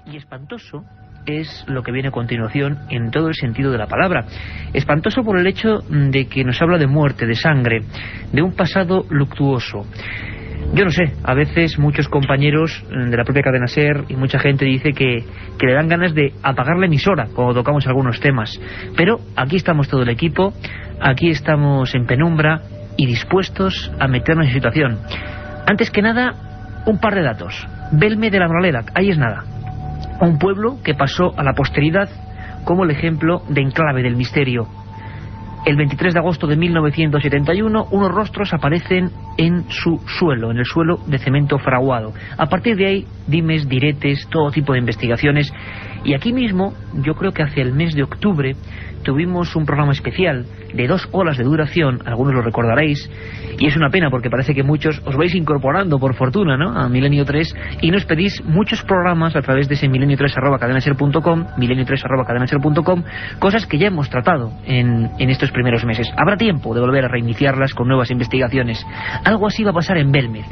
Y espantoso es lo que viene a continuación en todo el sentido de la palabra. Espantoso por el hecho de que nos habla de muerte, de sangre, de un pasado luctuoso. Yo no sé, a veces muchos compañeros de la propia cadena SER y mucha gente dice que le dan ganas de apagar la emisora cuando tocamos algunos temas. Pero aquí estamos todo el equipo, aquí estamos en penumbra y dispuestos a meternos en situación. Antes que nada, un par de datos. Belme de la Moraleda, ahí es nada. Un pueblo que pasó a la posteridad como el ejemplo de enclave del misterio. El 23 de agosto de 1971, unos rostros aparecen en su suelo, en el suelo de cemento fraguado. A partir de ahí, dimes, diretes, todo tipo de investigaciones. Y aquí mismo, yo creo que hacia el mes de octubre, tuvimos un programa especial de 2 horas de duración, algunos lo recordaréis, y es una pena porque parece que muchos os vais incorporando por fortuna, ¿no?, a Milenio 3, y nos pedís muchos programas a través de ese milenio3@cadenaser.com, milenio3@cadenaser.com, cosas que ya hemos tratado en estos primeros meses. Habrá tiempo de volver a reiniciarlas con nuevas investigaciones. Algo así va a pasar en Belmez.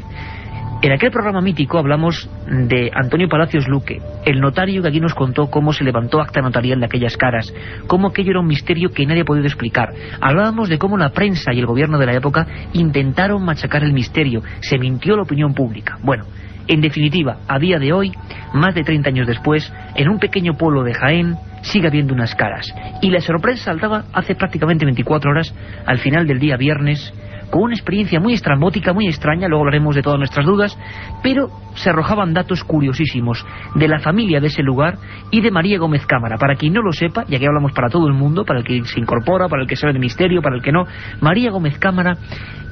En aquel programa mítico hablamos de Antonio Palacios Luque, el notario que aquí nos contó cómo se levantó acta notarial de aquellas caras, cómo aquello era un misterio que nadie ha podido explicar. Hablábamos de cómo la prensa y el gobierno de la época intentaron machacar el misterio, se mintió la opinión pública. Bueno, en definitiva, a día de hoy, más de 30 años después, en un pequeño pueblo de Jaén, sigue habiendo unas caras. Y la sorpresa saltaba hace prácticamente 24 horas, al final del día viernes, con una experiencia muy estrambótica, muy extraña, luego hablaremos de todas nuestras dudas, pero se arrojaban datos curiosísimos de la familia de ese lugar y de María Gómez Cámara. Para quien no lo sepa, y aquí hablamos para todo el mundo, para el que se incorpora, para el que sabe de misterio, para el que no, María Gómez Cámara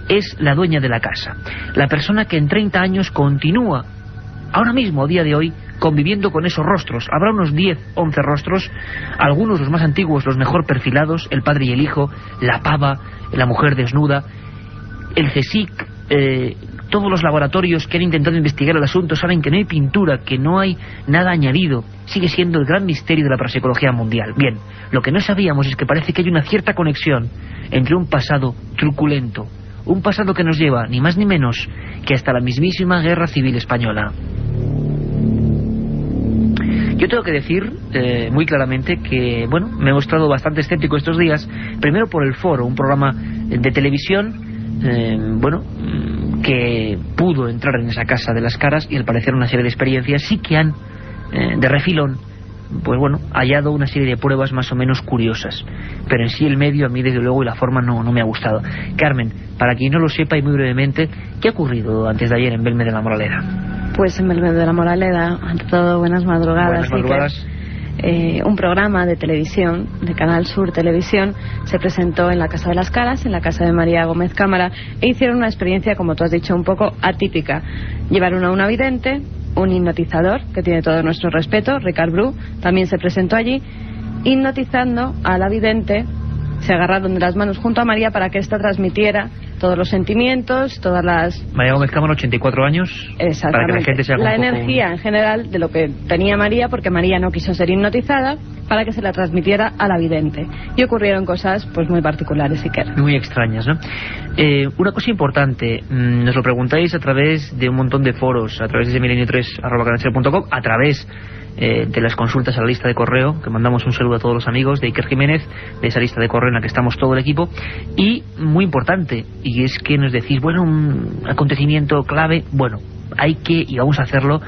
es la dueña de la casa, la persona que en 30 años continúa, ahora mismo, a día de hoy, conviviendo con esos rostros. Habrá unos 10, 11 rostros, algunos los más antiguos, los mejor perfilados, el padre y el hijo, la pava, la mujer desnuda, el CSIC, todos los laboratorios que han intentado investigar el asunto saben que no hay pintura, que no hay nada añadido. Sigue siendo el gran misterio de la parapsicología mundial. Bien, lo que no sabíamos es que parece que hay una cierta conexión entre un pasado truculento, un pasado que nos lleva, ni más ni menos, que hasta la mismísima Guerra Civil Española. Yo tengo que decir muy claramente que, bueno, me he mostrado bastante escéptico estos días, primero por El Foro, un programa de televisión que pudo entrar en esa casa de las caras y al parecer una serie de experiencias sí que han de refilón pues bueno, hallado una serie de pruebas más o menos curiosas, pero en sí el medio a mí desde luego y la forma no me ha gustado. Carmen, para quien no lo sepa y muy brevemente, ¿qué ha ocurrido antes de ayer en Belmez de la Moraleda? Pues en Belmez de la Moraleda, ante todo, buenas madrugadas. Buenas madrugadas. Un programa de televisión, de Canal Sur Televisión, se presentó en la Casa de las Caras, en la casa de María Gómez Cámara, e hicieron una experiencia, como tú has dicho, un poco atípica. Llevaron a una vidente, un hipnotizador, que tiene todo nuestro respeto, Ricard Bru, también se presentó allí, hipnotizando a la vidente. Se agarraron de las manos junto a María para que ésta transmitiera todos los sentimientos, todas las... María Gómez Cámara, 84 años. Exactamente. Para que la gente se haga la un poco... energía en general de lo que tenía María, porque María no quiso ser hipnotizada, para que se la transmitiera a la vidente. Y ocurrieron cosas pues muy particulares, Iker. Muy extrañas, ¿no? Una cosa importante, nos lo preguntáis a través de un montón de foros, a través de milenio3@cadenaser.com, a través de las consultas a la lista de correo, que mandamos un saludo a todos los amigos de Iker Jiménez, de esa lista de correo en la que estamos todo el equipo. Y muy importante, y es que nos decís, bueno, un acontecimiento clave, bueno, hay que, y vamos a hacerlo,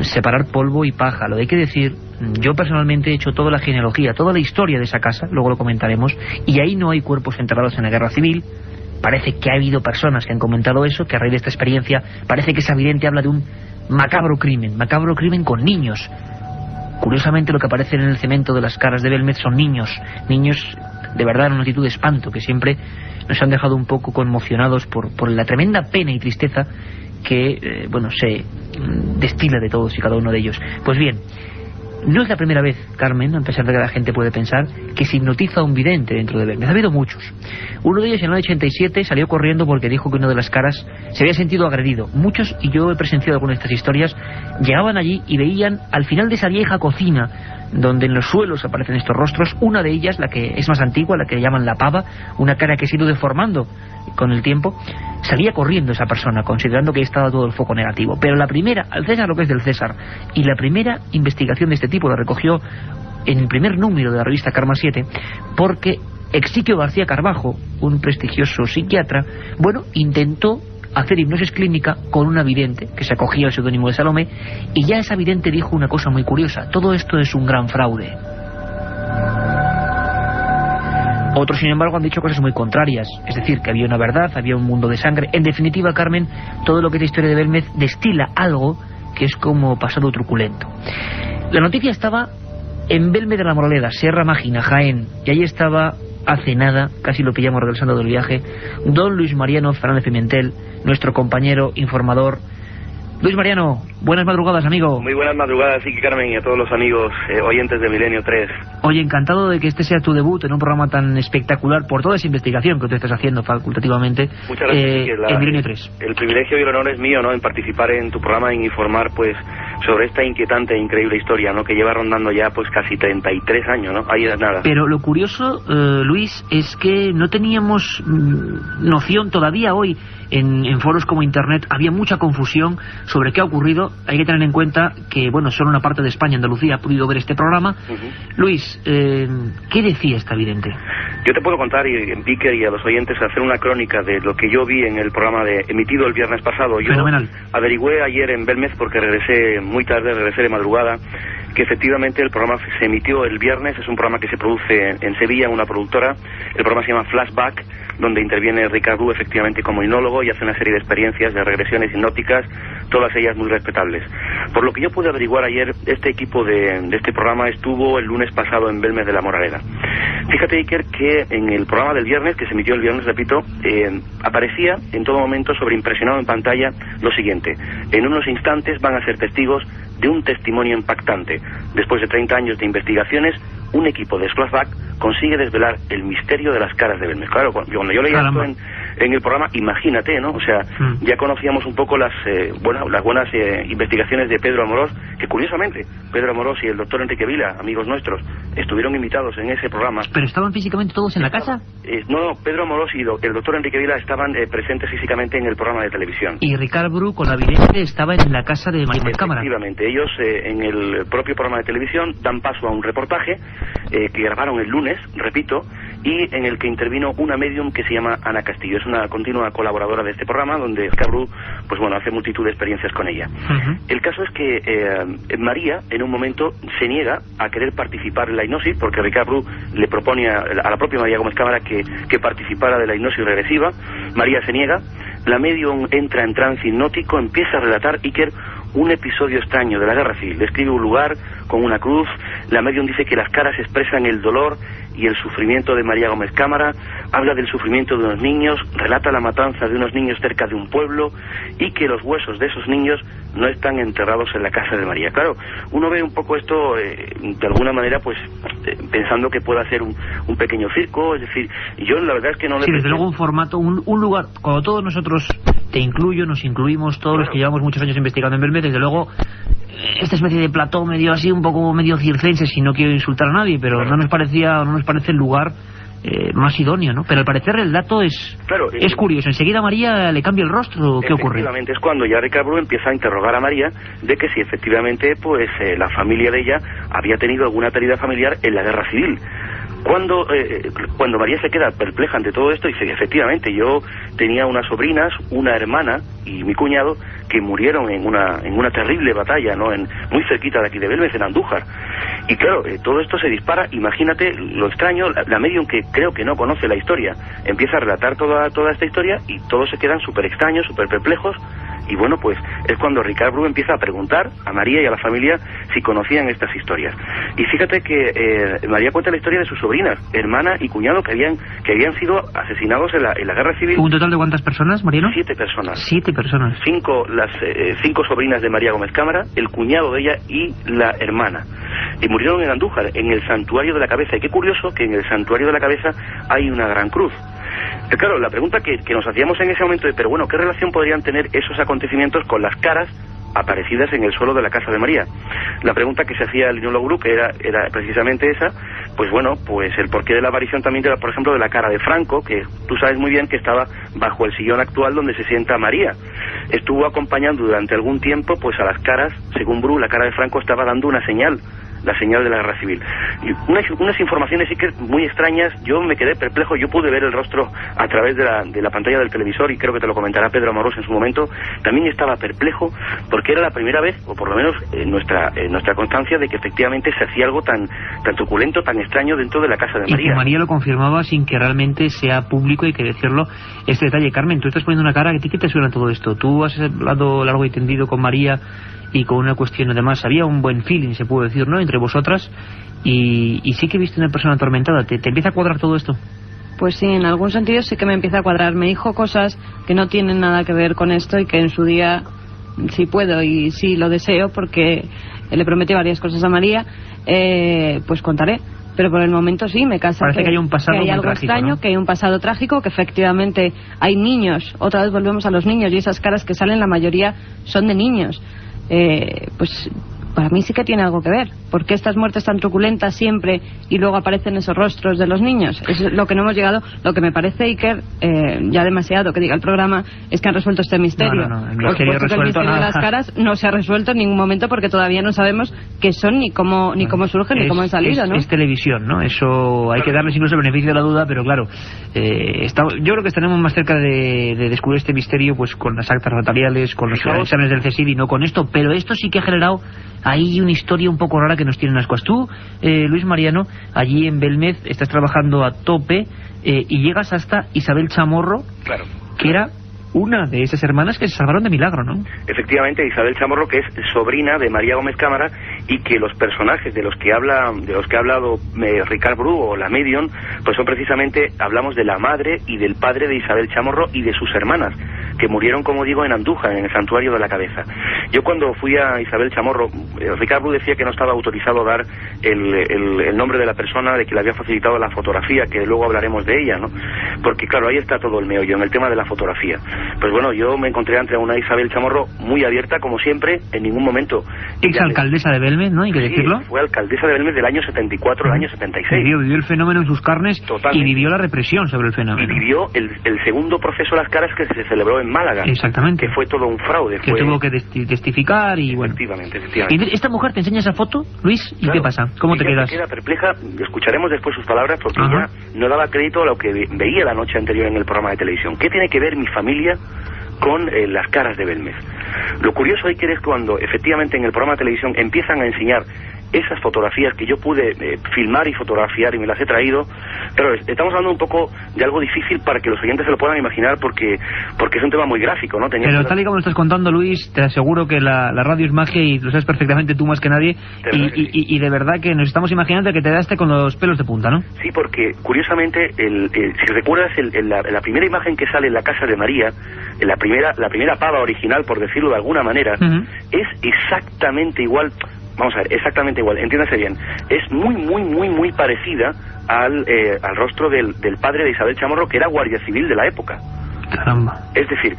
separar polvo y paja. Lo hay que decir, yo personalmente he hecho toda la genealogía, toda la historia de esa casa, luego lo comentaremos, y ahí no hay cuerpos enterrados en la guerra civil. Parece que ha habido personas que han comentado eso, que a raíz de esta experiencia parece que esa vidente habla de un macabro crimen con niños. Curiosamente, lo que aparece en el cemento de las caras de Belmez son niños de verdad en una actitud de espanto, que siempre nos han dejado un poco conmocionados por la tremenda pena y tristeza que se destila de todos y cada uno de ellos. Pues bien, No es la primera vez, Carmen, a pesar de que la gente puede pensar, que se hipnotiza a un vidente dentro de Belmez. Ha habido muchos. Uno de ellos en el año 87 salió corriendo porque dijo que una de las caras se había sentido agredido. Muchos, y yo he presenciado algunas de estas historias, llegaban allí y veían al final de esa vieja cocina donde en los suelos aparecen estos rostros, una de ellas, la que es más antigua, la que llaman la pava, una cara que se ha ido deformando con el tiempo, salía corriendo esa persona, considerando que estaba todo el foco negativo. Pero la primera, al César lo que es del César, y la primera investigación de este tipo la recogió en el primer número de la revista Karma 7, porque Exiquio García Carbajo, un prestigioso psiquiatra, bueno, intentó hacer hipnosis clínica con una vidente que se acogía al seudónimo de Salomé, y ya esa vidente dijo una cosa muy curiosa: todo esto es un gran fraude. Otros, sin embargo, han dicho cosas muy contrarias, es decir, que había una verdad, había un mundo de sangre. En definitiva, Carmen, todo lo que es la historia de Belmez destila algo que es como pasado truculento. La noticia estaba en Belmez de la Moraleda, Sierra Mágina, Jaén, y ahí estaba hace nada, casi lo pillamos regresando del viaje, don Luis Mariano Fernández Pimentel, nuestro compañero informador. Luis Mariano, buenas madrugadas, amigo. Muy buenas madrugadas, sí, Carmen, y a todos los amigos oyentes de Milenio 3. Oye, encantado de que este sea tu debut en un programa tan espectacular por toda esa investigación que tú estás haciendo facultativamente. Muchas gracias, en Milenio 3. El privilegio y el honor es mío, ¿no?, en participar en tu programa, en informar, pues, sobre esta inquietante e increíble historia, ¿no?, que lleva rondando ya, pues, casi 33 años, ¿no? Ahí es nada. Pero lo curioso, Luis, es que no teníamos noción todavía hoy. En foros como Internet había mucha confusión sobre qué ha ocurrido. Hay que tener en cuenta que, bueno, solo una parte de España, Andalucía, ha podido ver este programa. Luis, ¿qué decía esta vidente? Yo te puedo contar, y en Pique y a los oyentes, hacer una crónica de lo que yo vi en el programa emitido el viernes pasado. Yo Fenomenal. Averigüé ayer en Belmez, porque regresé muy tarde, regresé de madrugada, que efectivamente el programa se emitió el viernes. Es un programa que se produce en Sevilla, en una productora. El programa se llama Flashback, donde interviene Ricard Bru, efectivamente, como hipnólogo, y hace una serie de experiencias, de regresiones hipnóticas, todas ellas muy respetables. Por lo que yo pude averiguar ayer, este equipo de este programa estuvo el lunes pasado en Belmez de la Moraleda. Fíjate, Iker, que en el programa del viernes, que se emitió el viernes, repito, aparecía en todo momento sobreimpresionado en pantalla lo siguiente: en unos instantes van a ser testigos de un testimonio impactante. Después de 30 años de investigaciones, un equipo de Flashback consigue desvelar el misterio de las caras de Belmez. Claro, cuando yo leía esto en el programa, imagínate, ¿no? O sea, ya conocíamos un poco las buenas investigaciones de Pedro Amorós, que curiosamente Pedro Amorós y el doctor Enrique Vila, amigos nuestros, estuvieron invitados en ese programa. ¿Pero estaban físicamente todos en la casa? No, Pedro Amorós y el doctor Enrique Vila estaban presentes físicamente en el programa de televisión. Y Ricard Bru, con la vidente, estaba en la casa de María Gómez Cámara. Efectivamente, ellos en el propio programa de televisión dan paso a un reportaje que grabaron el lunes, repito, y en el que intervino una medium que se llama Ana Castillo. Es una continua colaboradora de este programa, donde Cabru, pues bueno, hace multitud de experiencias con ella. El caso es que María, en un momento, se niega a querer participar en la hipnosis, porque Ricard Bru le propone a la propia María Gómez Cámara que participara de la hipnosis regresiva. María se niega, la medium entra en trance hipnótico, empieza a relatar, Iker, un episodio extraño de la guerra civil. Describe un lugar con una cruz. La medium dice que las caras expresan el dolor y el sufrimiento de María Gómez Cámara. Habla del sufrimiento de unos niños, relata la matanza de unos niños cerca de un pueblo, y que los huesos de esos niños no están enterrados en la casa de María. Claro, uno ve un poco esto de alguna manera, pues pensando que pueda ser un pequeño circo. Es decir, yo la verdad es que no le... Sí, desde luego un formato, un lugar, cuando todos nosotros, te incluyo, nos incluimos, todos los que llevamos muchos años investigando en Belmez, desde luego esta especie de plató medio así, un poco medio circense, si no quiero insultar a nadie, pero no nos parece el lugar más idóneo, ¿no? Pero al parecer el dato es curioso. Enseguida María le cambia el rostro. ¿Qué ocurre? Efectivamente, es cuando ya Ricard Bru empieza a interrogar a María de que si efectivamente pues la familia de ella había tenido alguna pérdida familiar en la guerra civil. Cuando María se queda perpleja ante todo esto, dice: efectivamente, yo tenía unas sobrinas, una hermana y mi cuñado que murieron en una terrible batalla, ¿no?, muy cerquita de aquí de Belmez, en Andújar. Y claro, todo esto se dispara. Imagínate lo extraño, la medium, que creo que no conoce la historia, empieza a relatar toda esta historia, y todos se quedan súper extraños, súper perplejos. Y bueno, pues es cuando Ricard Bru empieza a preguntar a María y a la familia si conocían estas historias. Y fíjate que María cuenta la historia de sus sobrinas, hermana y cuñado, que habían sido asesinados en la guerra civil. ¿Un total de cuántas personas, Mariano? 7 personas. 7 personas. Las 5 sobrinas de María Gómez Cámara, el cuñado de ella y la hermana. y murieron en Andújar, en el Santuario de la Cabeza. Y qué curioso que en el Santuario de la Cabeza hay una gran cruz. Claro, la pregunta que nos hacíamos en ese momento es, pero bueno, ¿qué relación podrían tener esos acontecimientos con las caras aparecidas en el suelo de la Casa de María? La pregunta que se hacía el Linolo Group era precisamente esa, pues bueno, pues el porqué de la aparición también, por ejemplo, de la cara de Franco, que tú sabes muy bien que estaba bajo el sillón actual donde se sienta María. Estuvo acompañando durante algún tiempo pues a las caras, según Bru, la cara de Franco estaba dando una señal, la señal de la Guerra Civil. Y unas informaciones sí que muy extrañas. Yo me quedé perplejo. Yo pude ver el rostro a través de la pantalla del televisor, y creo que te lo comentará Pedro Amorós en su momento. También estaba perplejo porque era la primera vez, o por lo menos en nuestra constancia, de que efectivamente se hacía algo tan truculento, tan extraño dentro de la Casa de María. Y que María lo confirmaba sin que realmente sea público, y que decirlo, este detalle. Carmen, tú estás poniendo una cara, ¿a ti qué te suena todo esto? Tú has hablado largo y tendido con María, y con una cuestión, además, había un buen feeling, se puede decir, ¿no?, entre vosotras, y sí que viste una persona atormentada. ¿Te empieza a cuadrar todo esto? Pues sí, en algún sentido sí que me empieza a cuadrar. Me dijo cosas que no tienen nada que ver con esto, y que en su día, si puedo y si lo deseo, porque le prometí varias cosas a María, pues contaré. Pero por el momento sí, me casa. Parece que hay un pasado que hay algo trágico, extraño, ¿no? Que hay un pasado trágico, que efectivamente hay niños. Otra vez volvemos a los niños, y esas caras que salen, la mayoría son de niños. Pues para mí sí que tiene algo que ver. ¿Por qué estas muertes tan truculentas siempre y luego aparecen esos rostros de los niños? Es lo que no hemos llegado. Lo que me parece, Iker, ya demasiado que diga el programa, es que han resuelto este misterio. No Por supuesto que el misterio de las caras no se ha resuelto en ningún momento, porque todavía no sabemos qué son, ni cómo surgen, ni cómo han salido, ¿no? Es televisión, ¿no? Eso hay que darles incluso el beneficio de la duda, pero claro, yo creo que estaremos más cerca de descubrir este misterio pues con las actas notariales, con los exámenes del CSIC, y no con esto. Pero esto sí que ha generado ahí una historia un poco rara que nos tiene en ascuas. Tú, Luis Mariano, allí en Belmez estás trabajando a tope, y llegas hasta Isabel Chamorro, claro, que era una de esas hermanas que se salvaron de milagro, ¿no? Efectivamente, Isabel Chamorro, que es sobrina de María Gómez Cámara, y que los personajes de los que ha hablado Ricard Bru, o la medium, pues son precisamente, hablamos de la madre y del padre de Isabel Chamorro y de sus hermanas, que murieron, como digo, en Andújar, en el Santuario de la Cabeza. Yo cuando fui a Isabel Chamorro, Ricard Bru decía que no estaba autorizado a dar el nombre de la persona, de que le había facilitado la fotografía, que luego hablaremos de ella, ¿no? Porque claro, ahí está todo el meollo, en el tema de la fotografía. Pues bueno, yo me encontré ante una Isabel Chamorro muy abierta, como siempre, en ningún momento. Exalcaldesa de Belmez, ¿no? Hay que decirlo. Fue alcaldesa de Belmez del año 74 al año 76. Vivió el fenómeno en sus carnes. Totalmente. Y vivió la represión sobre el fenómeno. Y vivió el segundo proceso a las caras, que se celebró en Málaga. Exactamente. Que fue todo un fraude. Que tuvo que testificar y bueno. Efectivamente. ¿Y esta mujer te enseña esa foto, Luis? ¿Y claro, qué pasa? ¿Cómo te quedas? Queda perpleja. Escucharemos después sus palabras, porque ella no daba crédito a lo que veía la noche anterior en el programa de televisión. ¿Qué tiene que ver mi familia con las caras de Belmez? Lo curioso ahí que es cuando efectivamente en el programa de televisión empiezan a enseñar esas fotografías que yo pude filmar y fotografiar, y me las he traído. Pero estamos hablando un poco de algo difícil para que los oyentes se lo puedan imaginar, porque es un tema muy gráfico, ¿no? Pero tal y como lo estás contando, Luis, te aseguro que la radio es magia, y lo sabes perfectamente tú más que nadie, y de verdad que nos estamos imaginando que te daste con los pelos de punta, ¿no? Sí, porque curiosamente, si recuerdas la primera imagen que sale en la Casa de María, la primera pava original, por decirlo de alguna manera, es exactamente igual. Vamos a ver, exactamente igual, entiéndase bien. Es muy parecida al rostro del padre de Isabel Chamorro, que era guardia civil de la época. Caramba. Es decir,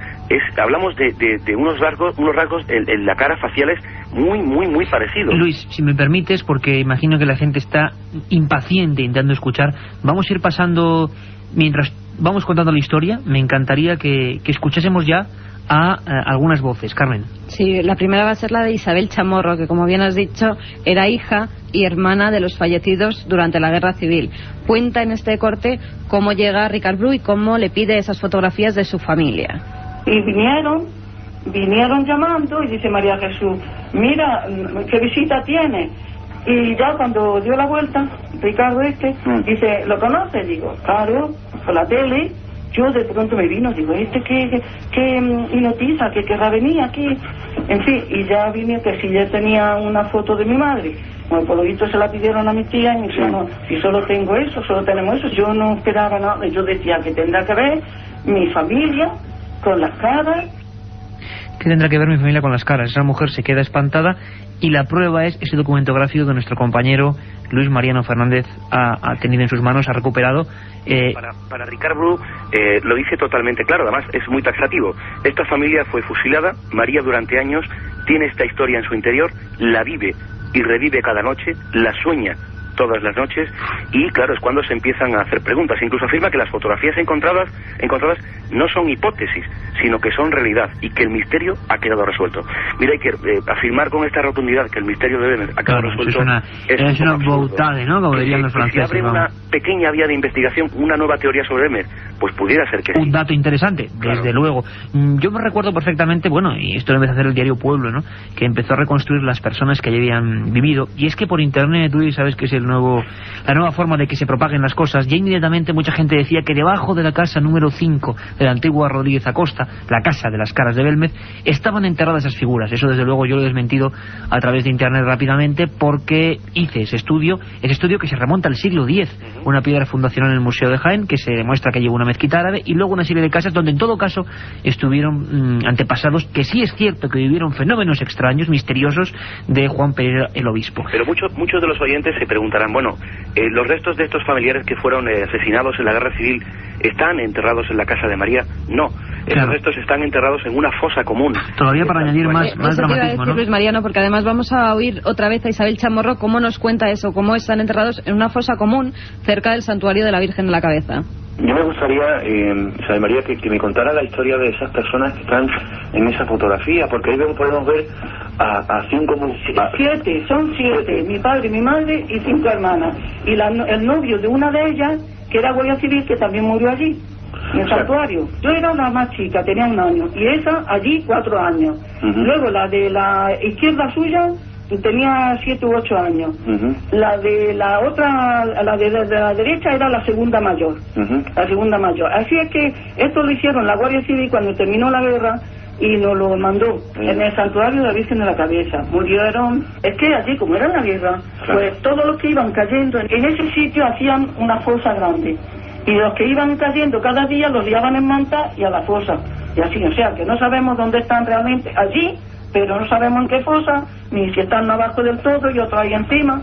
hablamos de unos rasgos en la cara faciales muy parecidos. Luis, si me permites, porque imagino que la gente está impaciente intentando escuchar, vamos a ir pasando, mientras vamos contando la historia, me encantaría que escuchásemos ya a algunas voces. Carmen. Sí, la primera va a ser la de Isabel Chamorro, que como bien has dicho, era hija y hermana de los fallecidos durante la Guerra Civil. Cuenta en este corte cómo llega Ricard Bru y cómo le pide esas fotografías de su familia. Y vinieron llamando, y dice María Jesús, mira, ¿qué visita tiene? Y ya cuando dio la vuelta, Ricardo dice, ¿lo conoce? Digo, claro, por la tele. Yo de pronto me vino, digo, ¿qué noticia? ¿Qué querrá venir aquí? En fin, y ya vine que si ya tenía una foto de mi madre. Bueno, por lo visto se la pidieron a mi tía, y me dijo, no, si solo tengo eso, solo tenemos eso. Yo no esperaba nada, yo decía que tendrá que ver mi familia con las caras. ¿Qué tendrá que ver mi familia con las caras? Esa mujer se queda espantada y la prueba es ese documento gráfico que nuestro compañero Luis Mariano Fernández ha tenido en sus manos, ha recuperado. Para Ricard Bru lo dice totalmente claro, además es muy taxativo. Esta familia fue fusilada, María durante años tiene esta historia en su interior, la vive y revive cada noche, la sueña todas las noches, y claro, es cuando se empiezan a hacer preguntas. Incluso afirma que las fotografías encontradas no son hipótesis, sino que son realidad, y que el misterio ha quedado resuelto. Mira, hay que afirmar con esta rotundidad que el misterio de Belmez ha quedado resuelto. Es una boutade, ¿no? Como dirían los franceses. Si abre una pequeña vía de investigación, una nueva teoría sobre Belmez, pues pudiera ser que sí. Un dato interesante, claro. Desde luego. Yo me recuerdo perfectamente, bueno, y esto lo empezó a hacer el diario Pueblo, ¿no?, que empezó a reconstruir las personas que allí habían vivido, y es que por internet, tú sabes que es la nueva forma de que se propaguen las cosas. Ya inmediatamente mucha gente decía que debajo de la casa número 5 de la antigua Rodríguez Acosta, la casa de las caras de Belmez, estaban enterradas esas figuras. Eso desde luego yo lo he desmentido a través de internet rápidamente, porque hice ese estudio que se remonta al siglo X, una piedra fundacional en el Museo de Jaén, que se demuestra que lleva una mezquita árabe, y luego una serie de casas donde en todo caso estuvieron antepasados que sí es cierto que vivieron fenómenos extraños, misteriosos, de Juan Pereira el obispo. Pero muchos de los oyentes se preguntarán, bueno, los restos de estos familiares que fueron asesinados en la Guerra Civil ¿están enterrados en la casa de María? No, esos restos están enterrados en una fosa común. Todavía para añadir más dramatismo, ¿no? Luis Mariano, porque además vamos a oír otra vez a Isabel Chamorro cómo nos cuenta eso, cómo están enterrados en una fosa común cerca del santuario de la Virgen de la Cabeza. Yo me gustaría, Isabel María, que me contara la historia de esas personas que están en esa fotografía, porque ahí podemos ver a 5... Son siete, mi padre, mi madre y 5 hermanas. Y el novio de una de ellas, que era guardia civil, que también murió allí, en el santuario. Yo era la más chica, tenía 1 año, y esa allí 4 años. Luego la de la izquierda suya tenía 7 u 8 años. La de la otra, la de la derecha, era la segunda mayor. La segunda mayor. Así es que esto lo hicieron la Guardia Civil cuando terminó la guerra y nos lo mandó en el santuario de la Virgen de la Cabeza. Murieron, es que allí como era la guerra, pues todos los que iban cayendo en ese sitio hacían una fosa grande, y los que iban cayendo cada día los llevaban en manta y a la fosa, y así, o sea que no sabemos dónde están realmente allí, pero no sabemos en qué fosa, ni si están abajo del todo y otro ahí encima.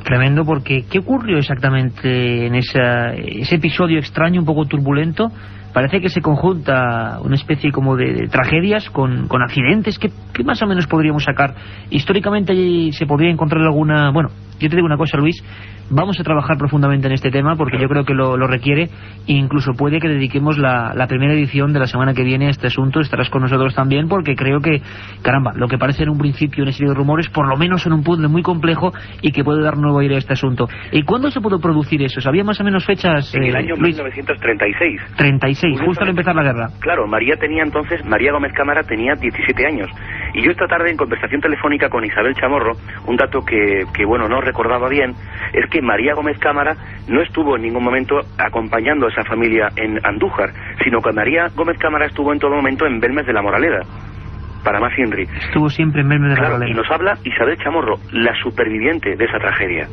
Tremendo, porque ¿qué ocurrió exactamente en ese episodio extraño, un poco turbulento? Parece que se conjunta una especie como de tragedias con accidentes. ¿Qué más o menos podríamos sacar? Históricamente allí se podría encontrar alguna... Bueno, yo te digo una cosa, Luis, vamos a trabajar profundamente en este tema porque yo creo que lo requiere, e incluso puede que dediquemos la primera edición de la semana que viene a este asunto. Estarás con nosotros también, porque creo que, caramba, lo que parece en un principio una serie de rumores, por lo menos son un puzzle muy complejo y que puede dar nuevo aire a este asunto. ¿Y cuándo se pudo producir eso? ¿Sabía más o menos fechas? En el año Luis? 1936. 36, justo al empezar la guerra. Claro, María Gómez Cámara tenía 17 años. Y yo esta tarde, en conversación telefónica con Isabel Chamorro, un dato que bueno, no recordaba bien, es que María Gómez Cámara no estuvo en ningún momento acompañando a esa familia en Andújar, sino que María Gómez Cámara estuvo en todo momento en Belmez de la Moraleda, para más Inri. Estuvo siempre en Belmez de la Moraleda. Y nos habla Isabel Chamorro, la superviviente de esa tragedia,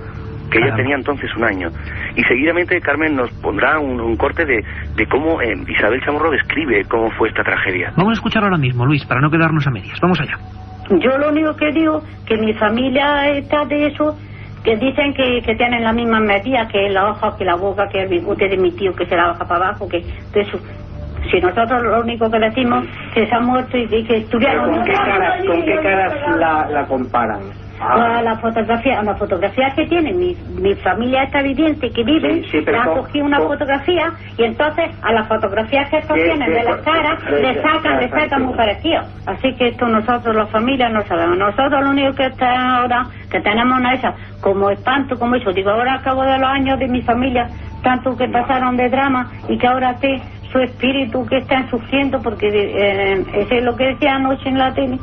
que ella tenía entonces 1 año. Y seguidamente Carmen nos pondrá un corte de cómo Isabel Chamorro describe cómo fue esta tragedia. Vamos a escuchar ahora mismo, Luis, para no quedarnos a medias. Vamos allá. Yo lo único que digo, que mi familia está de eso, que dicen que tienen la misma medida, que la hoja, que la boca, que el bigote de mi tío, que se la baja para abajo, que de eso. Si nosotros lo único que decimos que se ha muerto y que estuvieron... ¿Con qué caras la comparan? La fotografía que tiene mi familia esta viviente que vive, ha cogido una fotografía, y entonces a las fotografías que estos tienen de las caras le sacan muy parecido. Así que esto nosotros, las familias, no sabemos. Nosotros lo único que está ahora, que tenemos una esa, como espanto, como eso, digo, ahora al cabo de los años de mi familia, tanto que pasaron de drama, y que ahora su espíritu que están sufriendo, porque eso es lo que decía anoche en la tele,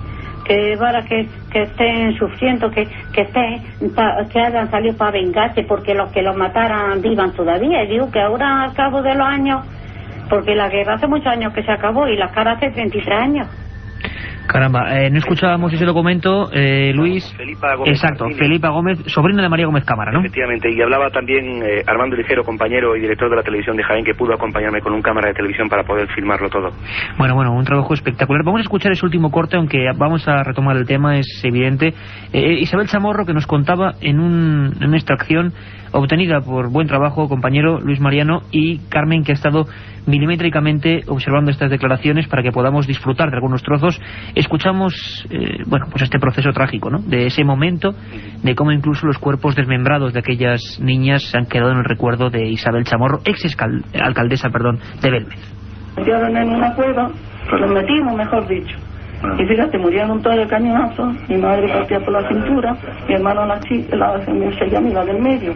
que para que estén sufriendo, que hayan salido para vengarse, porque los que los mataran vivan todavía. Y digo que ahora al cabo de los años, porque la guerra hace muchos años que se acabó y las caras hace 33 años. Caramba, no escuchábamos ese documento, Luis. Felipa Gómez. Exacto, Martínez. Felipa Gómez, sobrina de María Gómez Cámara, ¿no? Efectivamente, y hablaba también Armando Ligero, compañero y director de la televisión de Jaén, que pudo acompañarme con un cámara de televisión para poder filmarlo todo. Bueno, un trabajo espectacular. Vamos a escuchar ese último corte, aunque vamos a retomar el tema, es evidente. Isabel Chamorro, que nos contaba en una extracción obtenida por buen trabajo, compañero Luis Mariano, y Carmen, que ha estado milimétricamente observando estas declaraciones para que podamos disfrutar de algunos trozos. Escuchamos, pues este proceso trágico, ¿no?, de ese momento, de cómo incluso los cuerpos desmembrados de aquellas niñas se han quedado en el recuerdo de Isabel Chamorro, alcaldesa de Belmez. Metieron en una cueva, los metimos, mejor dicho. Y fíjate, murieron todos de cañonazo. Mi madre partía por la cintura, mi hermano la amiga del medio,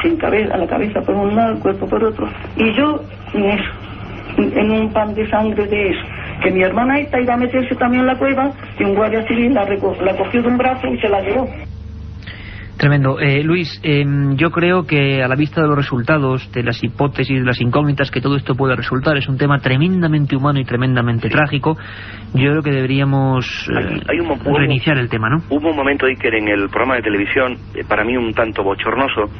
sin cabeza, la cabeza por un lado, el cuerpo por otro. Y yo en un pan de sangre de eso. Que mi hermana esta iba a meterse también en la cueva y un guardia civil la cogió de un brazo y se la llevó. Tremendo. Luis, yo creo que a la vista de los resultados, de las hipótesis, de las incógnitas que todo esto puede resultar, es un tema tremendamente humano y tremendamente trágico. Yo creo que deberíamos reiniciar el tema, ¿no? Hubo un momento, Iker, en el programa de televisión, para mí un tanto bochornoso,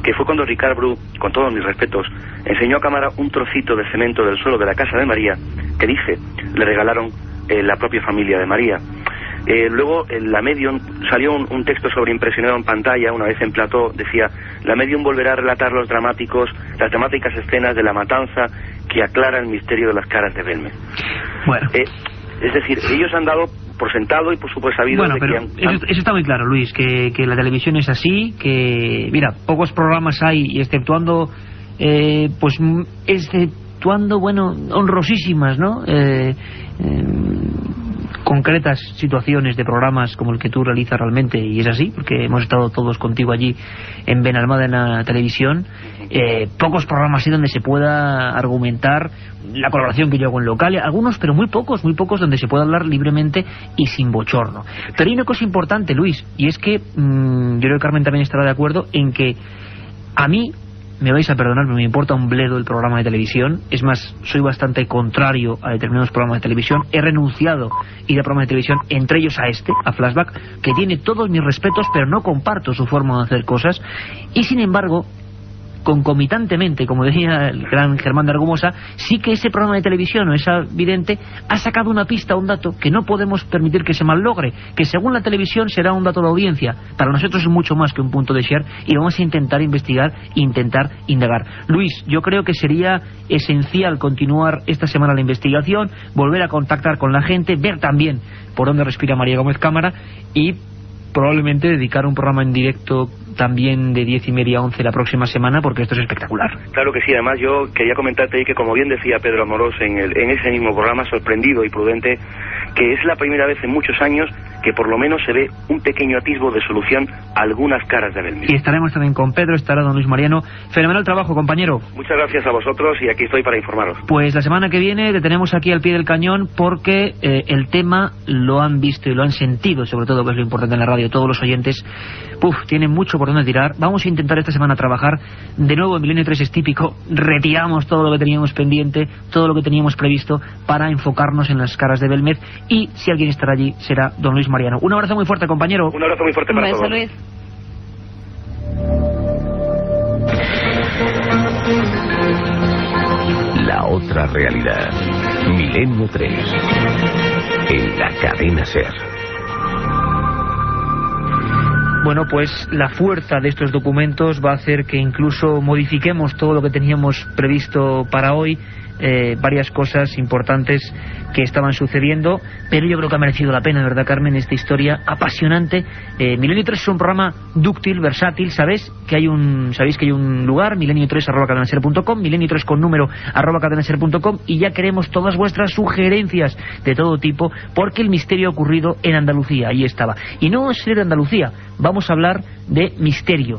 que fue cuando Ricard Bru, con todos mis respetos, enseñó a cámara un trocito de cemento del suelo de la casa de María, que dice, le regalaron la propia familia de María. Luego en la Medium salió un texto sobreimpresionado en pantalla, una vez en plató, decía: la Medium volverá a relatar las dramáticas escenas de la matanza que aclara el misterio de las caras de Belmez. Bueno. Es decir, ellos han dado por sentado y por supuesto sabido de pero que eso está muy claro, Luis, que la televisión es así, que mira, pocos programas hay, y exceptuando honrosísimas, ¿no?, concretas situaciones de programas como el que tú realizas realmente, y es así, porque hemos estado todos contigo allí en Benalmádena Televisión. Pocos programas así donde se pueda argumentar la colaboración que yo hago en local, algunos, pero muy pocos donde se pueda hablar libremente y sin bochorno. Pero hay una cosa importante, Luis, y es que yo creo que Carmen también estará de acuerdo en que a mí, me vais a perdonar, pero me importa un bledo el programa de televisión. Es más, soy bastante contrario a determinados programas de televisión. He renunciado a ir a programas de televisión, entre ellos a Flashback, que tiene todos mis respetos, pero no comparto su forma de hacer cosas. Y sin embargo, concomitantemente, como decía el gran Germán de Argumosa, sí que ese programa de televisión o esa vidente ha sacado una pista, un dato que no podemos permitir que se mallogre, que según la televisión será un dato de audiencia. Para nosotros es mucho más que un punto de share, y vamos a intentar investigar e intentar indagar. Luis, yo creo que sería esencial continuar esta semana la investigación, volver a contactar con la gente, ver también por dónde respira María Gómez Cámara, y probablemente dedicar un programa en directo también de 10:30 a 11 la próxima semana, porque esto es espectacular. Claro que sí. Además, yo quería comentarte ahí que, como bien decía Pedro Amorós en ese mismo programa, sorprendido y prudente, que es la primera vez en muchos años que por lo menos se ve un pequeño atisbo de solución a algunas caras de Belmez. Y estaremos también con Pedro, estará don Luis Mariano. Fenomenal trabajo, compañero. Muchas gracias a vosotros, y aquí estoy para informaros. Pues la semana que viene te tenemos aquí al pie del cañón, porque el tema lo han visto y lo han sentido, sobre todo, que es lo importante en la radio, todos los oyentes. Tienen mucho por donde tirar. Vamos a intentar esta semana trabajar de nuevo en Milenio 3 es típico. Retiramos todo lo que teníamos pendiente, todo lo que teníamos previsto, para enfocarnos en las caras de Belmez, y si alguien estará allí será don Luis Mariano. Un abrazo muy fuerte, compañero. Un abrazo muy fuerte para todos. Luis. La otra realidad. Milenio 3. En la cadena SER. Bueno, pues la fuerza de estos documentos va a hacer que incluso modifiquemos todo lo que teníamos previsto para hoy. Varias cosas importantes que estaban sucediendo, pero yo creo que ha merecido la pena, ¿verdad, Carmen?, esta historia apasionante. Milenio 3 es un programa dúctil, versátil. Sabéis que hay un lugar, milenio3@cadenaser.com, milenio3 con número @cadenaser.com, y ya queremos todas vuestras sugerencias de todo tipo, porque el misterio ha ocurrido en Andalucía. Ahí estaba. Y no es de Andalucía, vamos a hablar de misterio,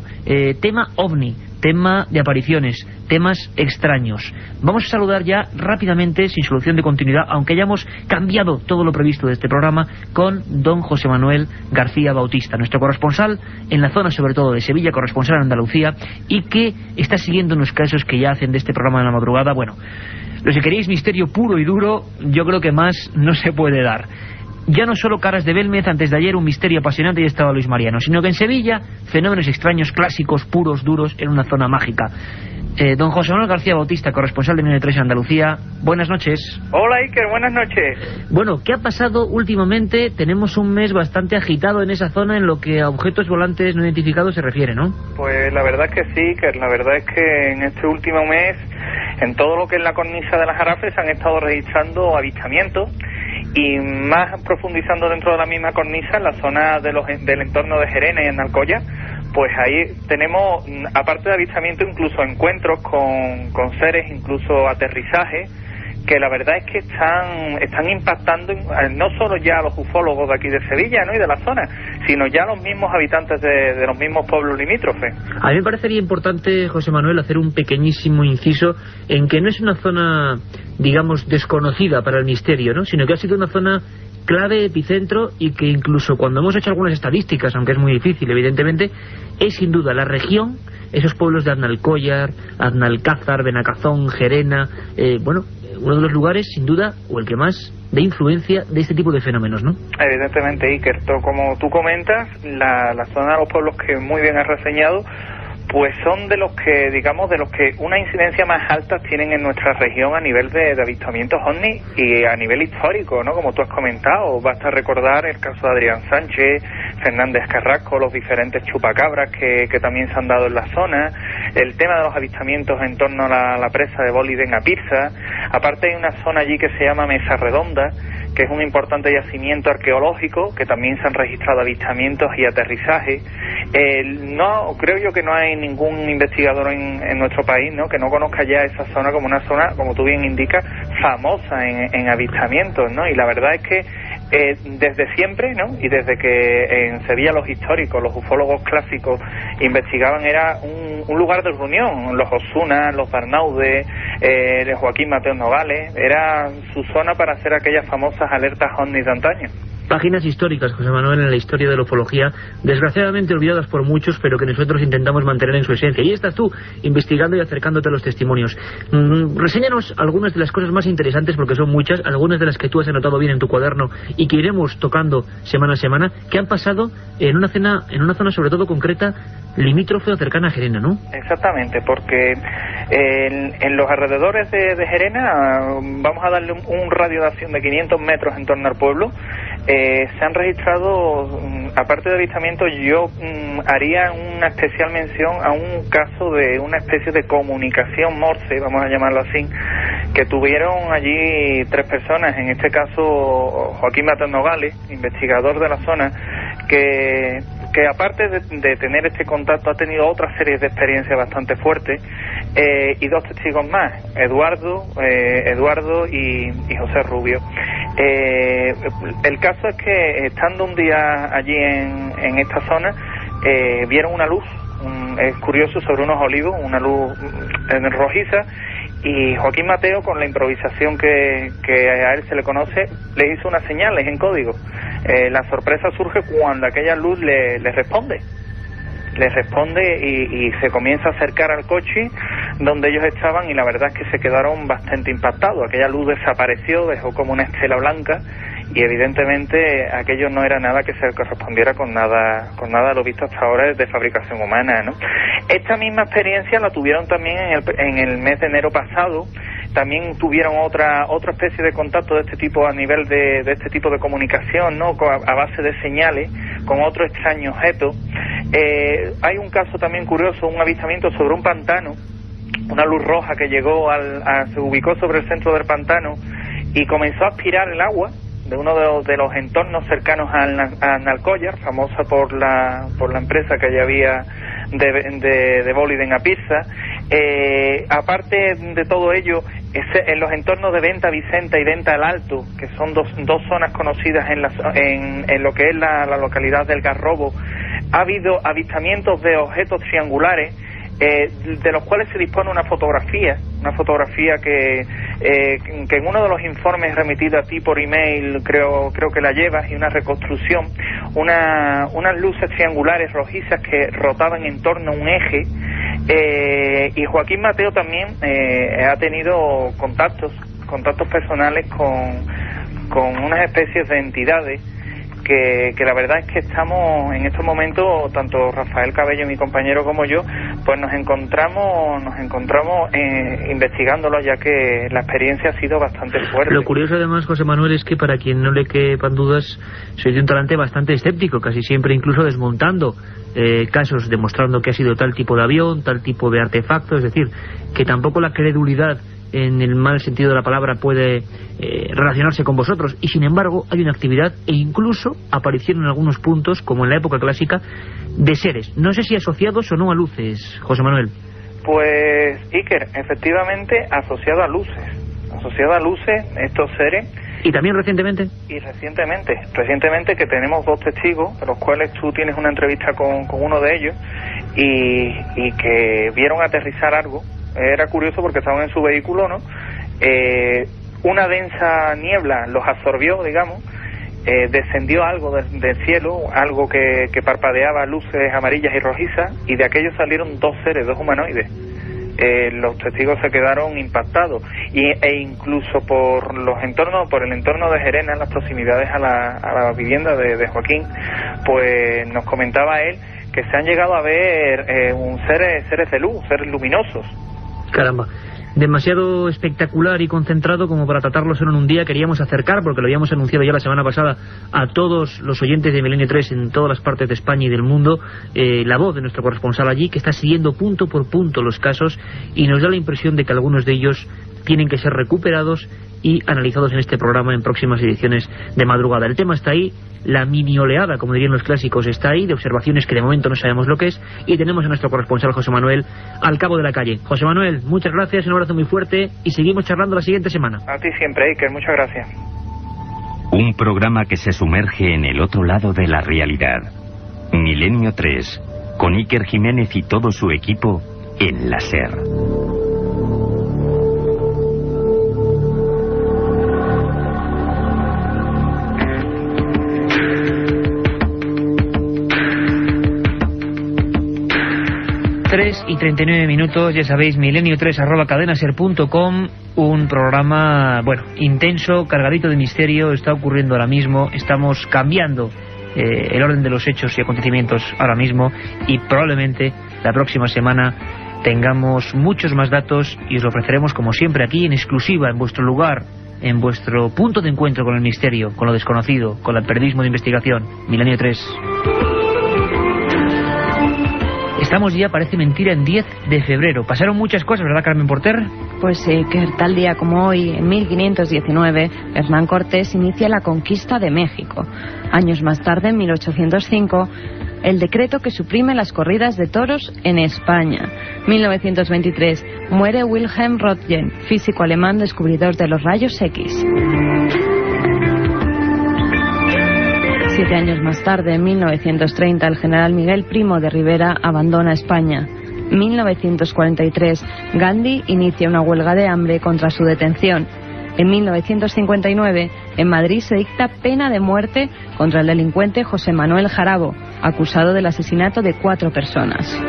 tema ovni, tema de apariciones, temas extraños. Vamos a saludar ya rápidamente, sin solución de continuidad, aunque hayamos cambiado todo lo previsto de este programa, con don José Manuel García Bautista, nuestro corresponsal en la zona, sobre todo de Sevilla, corresponsal en Andalucía, y que está siguiendo unos casos que ya hacen de este programa de la madrugada, bueno, Pero si queréis misterio puro y duro, yo creo que más no se puede dar. Ya no solo Caras de Belmez, antes de ayer un misterio apasionante y estaba Luis Mariano, sino que en Sevilla, fenómenos extraños, clásicos, puros, duros, en una zona mágica. Don José Manuel García Bautista, corresponsal de Milenio 3 en Andalucía, buenas noches. Hola Iker, buenas noches. Bueno, ¿qué ha pasado últimamente? Tenemos un mes bastante agitado en esa zona en lo que a objetos volantes no identificados se refiere, ¿no? Pues la verdad es que sí, Iker, la verdad es que en este último mes, en todo lo que es la cornisa de las Jarafes, han estado registrando avistamientos y más profundizando dentro de la misma cornisa, en la zona del entorno de Gerena y en Alcoya. Pues ahí tenemos, aparte de avistamiento, incluso encuentros con seres, incluso aterrizajes, que la verdad es que están impactando no solo ya a los ufólogos de aquí de Sevilla, ¿no?, y de la zona, sino ya a los mismos habitantes de los mismos pueblos limítrofes. A mí me parecería importante, José Manuel, hacer un pequeñísimo inciso en que no es una zona, digamos, desconocida para el misterio, ¿no?, sino que ha sido una zona clave, epicentro, y que incluso cuando hemos hecho algunas estadísticas, aunque es muy difícil, evidentemente, es sin duda la región, esos pueblos de Aznalcóllar, Aznalcázar, Benacazón, Gerena, uno de los lugares, sin duda, o el que más de influencia de este tipo de fenómenos, ¿no? Evidentemente, Iker, como tú comentas, la zona de los pueblos que muy bien has reseñado, pues son de los que, digamos, una incidencia más alta tienen en nuestra región a nivel de avistamientos ovni y a nivel histórico, ¿no?, como tú has comentado. Basta recordar el caso de Adrián Sánchez, Fernández Carrasco, los diferentes chupacabras que también se han dado en la zona, el tema de los avistamientos en torno a la presa de Bolide en Apirza. Aparte hay una zona allí que se llama Mesa Redonda, que es un importante yacimiento arqueológico, que también se han registrado avistamientos y aterrizajes. Creo yo que no hay ningún investigador en nuestro país, ¿no?, que no conozca ya esa zona como una zona, como tú bien indicas, famosa en avistamientos, ¿no? Y la verdad es que desde siempre, ¿no?, y desde que en Sevilla los históricos, los ufólogos clásicos investigaban, era un lugar de reunión. Los Osuna, los Barnaude, Joaquín Mateo Nogales, era su zona para hacer aquellas famosas alertas ovnis de antaño. Páginas históricas, José Manuel, en la historia de la ufología, desgraciadamente olvidadas por muchos, pero que nosotros intentamos mantener en su esencia. Y estás tú, investigando y acercándote a los testimonios. Reséñanos algunas de las cosas más interesantes, porque son muchas, algunas de las que tú has anotado bien en tu cuaderno y que iremos tocando semana a semana, que han pasado en una zona sobre todo concreta, limítrofe o cercana a Gerena, ¿no? Exactamente, porque en los alrededores de Gerena, vamos a darle un radio de acción de 500 metros en torno al pueblo. Se han registrado, aparte de avistamientos, yo haría una especial mención a un caso de una especie de comunicación Morse, vamos a llamarlo así, que tuvieron allí 3 personas, en este caso Joaquín Mateo Nogales, investigador de la zona, que aparte de tener este contacto ha tenido otra serie de experiencias bastante fuertes, y 2 testigos más, Eduardo y José Rubio. El caso es que estando un día allí en esta zona, vieron una luz, es curioso, sobre unos olivos, una luz rojiza, y Joaquín Mateo, con la improvisación que a él se le conoce, les hizo unas señales en código. La sorpresa surge cuando aquella luz le responde y se comienza a acercar al coche donde ellos estaban, y la verdad es que se quedaron bastante impactados. Aquella luz desapareció, dejó como una estela blanca, y evidentemente aquello no era nada que se correspondiera con nada de lo visto hasta ahora de fabricación humana, ¿no? Esta misma experiencia la tuvieron también en el mes de enero pasado. También tuvieron otra especie de contacto de este tipo a nivel de este tipo de comunicación, ¿no?, a base de señales con otro extraño objeto. Hay un caso también curioso, un avistamiento sobre un pantano, una luz roja que llegó se ubicó sobre el centro del pantano y comenzó a aspirar el agua de uno de los entornos cercanos a Aznalcóllar, famosa por la empresa que allí había de Bolide en Apirza. Aparte de todo ello, en los entornos de Venta Vicenta y Venta el Alto, que son dos zonas conocidas en lo que es la localidad del Garrobo, ha habido avistamientos de objetos triangulares, de los cuales se dispone una fotografía que en uno de los informes remitidos a ti por email creo que la llevas, y una reconstrucción, unas luces triangulares rojizas que rotaban en torno a un eje, Y Joaquín Mateo también ha tenido contactos personales con unas especies de entidades que la verdad es que estamos en estos momentos, tanto Rafael Cabello, mi compañero, como yo, pues nos encontramos investigándolo, ya que la experiencia ha sido bastante fuerte. Lo curioso además, José Manuel, es que para quien no le quepan dudas, soy de un talante bastante escéptico, casi siempre incluso desmontando casos, demostrando que ha sido tal tipo de avión, tal tipo de artefacto, es decir, que tampoco la credulidad en el mal sentido de la palabra puede relacionarse con vosotros, y sin embargo hay una actividad e incluso apariciones en algunos puntos, como en la época clásica, de seres, no sé si asociados o no a luces, José Manuel. Pues Iker, efectivamente asociado a luces estos seres. ¿Y también recientemente? Y recientemente que tenemos 2 testigos, de los cuales tú tienes una entrevista con uno de ellos, y que vieron aterrizar algo. Era curioso porque estaban en su vehículo, ¿no? Una densa niebla los absorbió, digamos, descendió algo del cielo, algo que parpadeaba luces amarillas y rojizas, y de aquello salieron 2 seres, 2 humanoides. Los testigos se quedaron impactados, e incluso por el entorno de Gerena, en las proximidades a la vivienda de Joaquín, pues nos comentaba él que se han llegado a ver seres de luz, seres luminosos. Caramba, demasiado espectacular y concentrado como para tratarlo solo en un día. Queríamos acercar, porque lo habíamos anunciado ya la semana pasada, a todos los oyentes de Milenio 3 en todas las partes de España y del mundo, la voz de nuestro corresponsal allí, que está siguiendo punto por punto los casos, y nos da la impresión de que algunos de ellos tienen que ser recuperados y analizados en este programa en próximas ediciones de madrugada. El tema está ahí, la mini oleada, como dirían los clásicos, está ahí, de observaciones que de momento no sabemos lo que es, y tenemos a nuestro corresponsal José Manuel al cabo de la calle. José Manuel, muchas gracias, un abrazo muy fuerte, y seguimos charlando la siguiente semana. A ti siempre, Iker, muchas gracias. Un programa que se sumerge en el otro lado de la realidad. Milenio 3, con Iker Jiménez y todo su equipo en la SER. Y 39 minutos, ya sabéis, milenio3@cadenaser.com, un programa, bueno, intenso, cargadito de misterio. Está ocurriendo ahora mismo, estamos cambiando el orden de los hechos y acontecimientos ahora mismo, y probablemente la próxima semana tengamos muchos más datos y os lo ofreceremos como siempre aquí en exclusiva, en vuestro lugar, en vuestro punto de encuentro con el misterio, con lo desconocido, con el periodismo de investigación. Milenio 3. Estamos ya, parece mentira, en 10 de febrero. Pasaron muchas cosas, ¿verdad, Carmen Porter? Pues sí, que tal día como hoy, en 1519, Hernán Cortés inicia la conquista de México. Años más tarde, en 1805, el decreto que suprime las corridas de toros en España. 1923, muere Wilhelm Röntgen, físico alemán descubridor de los rayos X. 7 años más tarde, en 1930, el general Miguel Primo de Rivera abandona España. 1943, Gandhi inicia una huelga de hambre contra su detención. En 1959, en Madrid se dicta pena de muerte contra el delincuente José Manuel Jarabo, acusado del asesinato de 4 personas.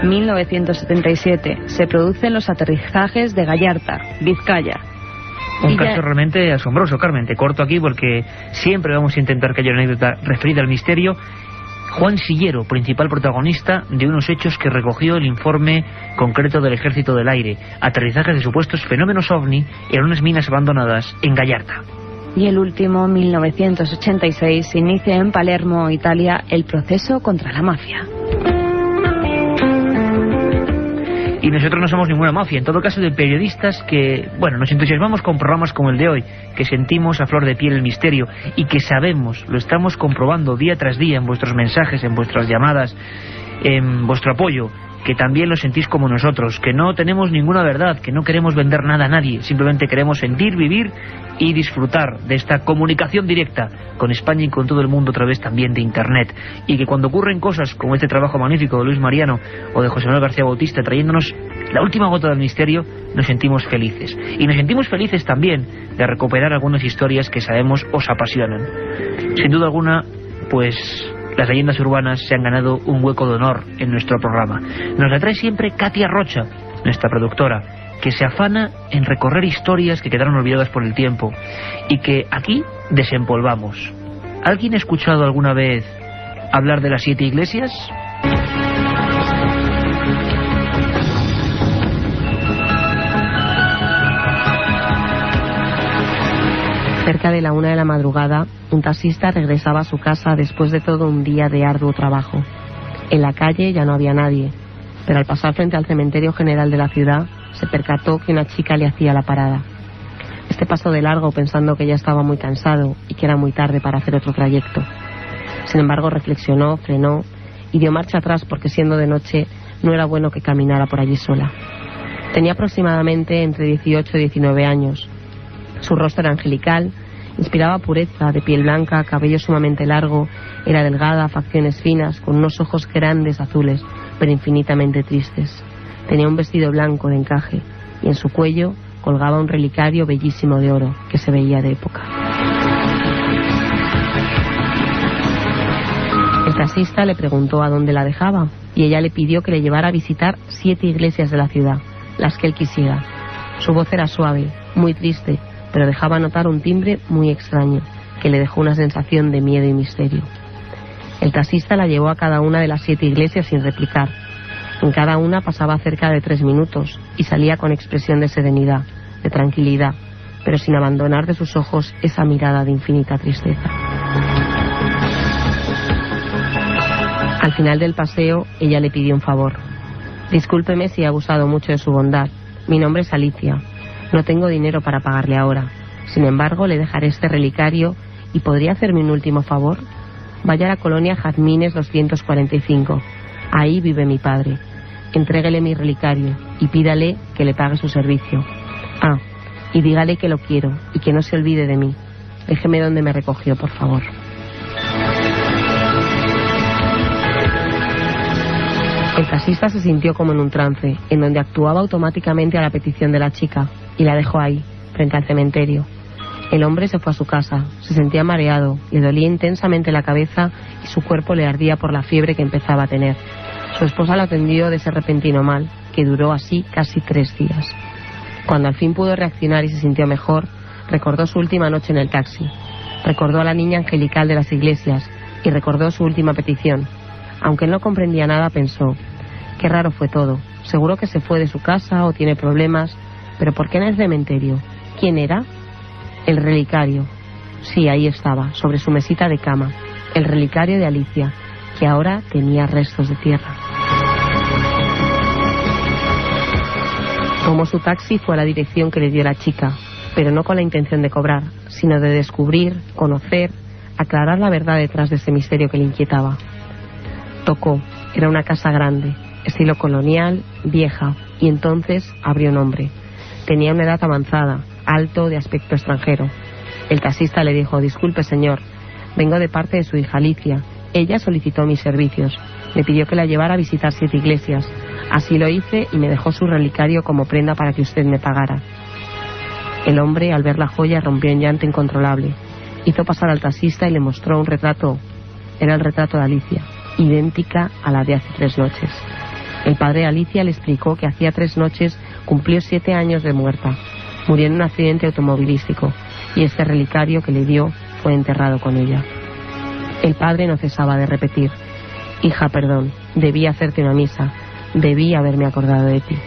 1977, se producen los aterrizajes de Gallarta, Vizcaya. Un caso realmente asombroso, Carmen. Te corto aquí porque siempre vamos a intentar que haya una anécdota referida al misterio. Juan Sillero, principal protagonista de unos hechos que recogió el informe concreto del Ejército del Aire. Aterrizajes de supuestos fenómenos ovni en unas minas abandonadas en Gallarta. Y el último, 1986, se inicia en Palermo, Italia, el proceso contra la mafia. Y nosotros no somos ninguna mafia, en todo caso de periodistas que, bueno, nos entusiasmamos con programas como el de hoy, que sentimos a flor de piel el misterio y que sabemos, lo estamos comprobando día tras día en vuestros mensajes, en vuestras llamadas, en vuestro apoyo, que también lo sentís como nosotros, que no tenemos ninguna verdad, que no queremos vender nada a nadie, simplemente queremos sentir, vivir y disfrutar de esta comunicación directa con España y con todo el mundo a través también de Internet, y que cuando ocurren cosas como este trabajo magnífico de Luis Mariano o de José Manuel García Bautista trayéndonos la última gota del misterio, nos sentimos felices, y nos sentimos felices también de recuperar algunas historias que sabemos os apasionan. Sin duda alguna, pues las leyendas urbanas se han ganado un hueco de honor en nuestro programa. Nos la trae siempre Katia Rocha, nuestra productora, que se afana en recorrer historias que quedaron olvidadas por el tiempo y que aquí desempolvamos. ¿Alguien ha escuchado alguna vez hablar de las 7 iglesias? Cerca de la 1 de la madrugada, un taxista regresaba a su casa después de todo un día de arduo trabajo. En la calle ya no había nadie, pero al pasar frente al cementerio general de la ciudad, se percató que una chica le hacía la parada. Este pasó de largo pensando que ya estaba muy cansado y que era muy tarde para hacer otro trayecto. Sin embargo, reflexionó, frenó y dio marcha atrás porque siendo de noche no era bueno que caminara por allí sola. Tenía aproximadamente entre 18 y 19 años. Su rostro era angelical, inspiraba pureza, de piel blanca, cabello sumamente largo, era delgada, facciones finas, con unos ojos grandes azules, pero infinitamente tristes. Tenía un vestido blanco de encaje y en su cuello colgaba un relicario bellísimo de oro que se veía de época. El taxista le preguntó a dónde la dejaba y ella le pidió que le llevara a visitar 7 iglesias de la ciudad, las que él quisiera. Su voz era suave, muy triste, pero dejaba notar un timbre muy extraño, que le dejó una sensación de miedo y misterio. El taxista la llevó a cada una de las 7 iglesias sin replicar. En cada una pasaba cerca de 3 minutos y salía con expresión de serenidad, de tranquilidad, pero sin abandonar de sus ojos esa mirada de infinita tristeza. Al final del paseo, ella le pidió un favor. Discúlpeme si he abusado mucho de su bondad. Mi nombre es Alicia. No tengo dinero para pagarle ahora. Sin embargo, le dejaré este relicario y ¿podría hacerme un último favor? Vaya a la colonia Jazmines 245. Ahí vive mi padre. Entréguele mi relicario y pídale que le pague su servicio. Ah, y dígale que lo quiero y que no se olvide de mí. Déjeme donde me recogió, por favor. El taxista se sintió como en un trance, en donde actuaba automáticamente a la petición de la chica, y la dejó ahí, frente al cementerio. El hombre se fue a su casa, se sentía mareado, le dolía intensamente la cabeza y su cuerpo le ardía por la fiebre que empezaba a tener. Su esposa lo atendió de ese repentino mal, que duró así casi 3 días. Cuando al fin pudo reaccionar y se sintió mejor, recordó su última noche en el taxi, recordó a la niña angelical de las iglesias y recordó su última petición. Aunque él no comprendía nada, pensó: qué raro fue todo. Seguro que se fue de su casa o tiene problemas. ¿Pero por qué en el cementerio? ¿Quién era? El relicario. Sí, ahí estaba, sobre su mesita de cama. El relicario de Alicia, que ahora tenía restos de tierra. Tomó su taxi y fue a la dirección que le dio la chica, pero no con la intención de cobrar, sino de descubrir, conocer, aclarar la verdad detrás de ese misterio que le inquietaba. Tocó. Era una casa grande, estilo colonial, vieja, y entonces abrió un hombre. Tenía una edad avanzada, alto, de aspecto extranjero. El taxista le dijo: disculpe, señor, vengo de parte de su hija Alicia. Ella solicitó mis servicios. Me pidió que la llevara a visitar 7 iglesias. Así lo hice y me dejó su relicario como prenda para que usted me pagara. El hombre, al ver la joya, rompió en llanto incontrolable. Hizo pasar al taxista y le mostró un retrato. Era el retrato de Alicia, idéntica a la de hace 3 noches. El padre de Alicia le explicó que hacía 3 noches cumplió 7 años de muerta. Murió en un accidente automovilístico y este relicario que le dio fue enterrado con ella. El padre no cesaba de repetir: hija, perdón, debí hacerte una misa, debí haberme acordado de ti.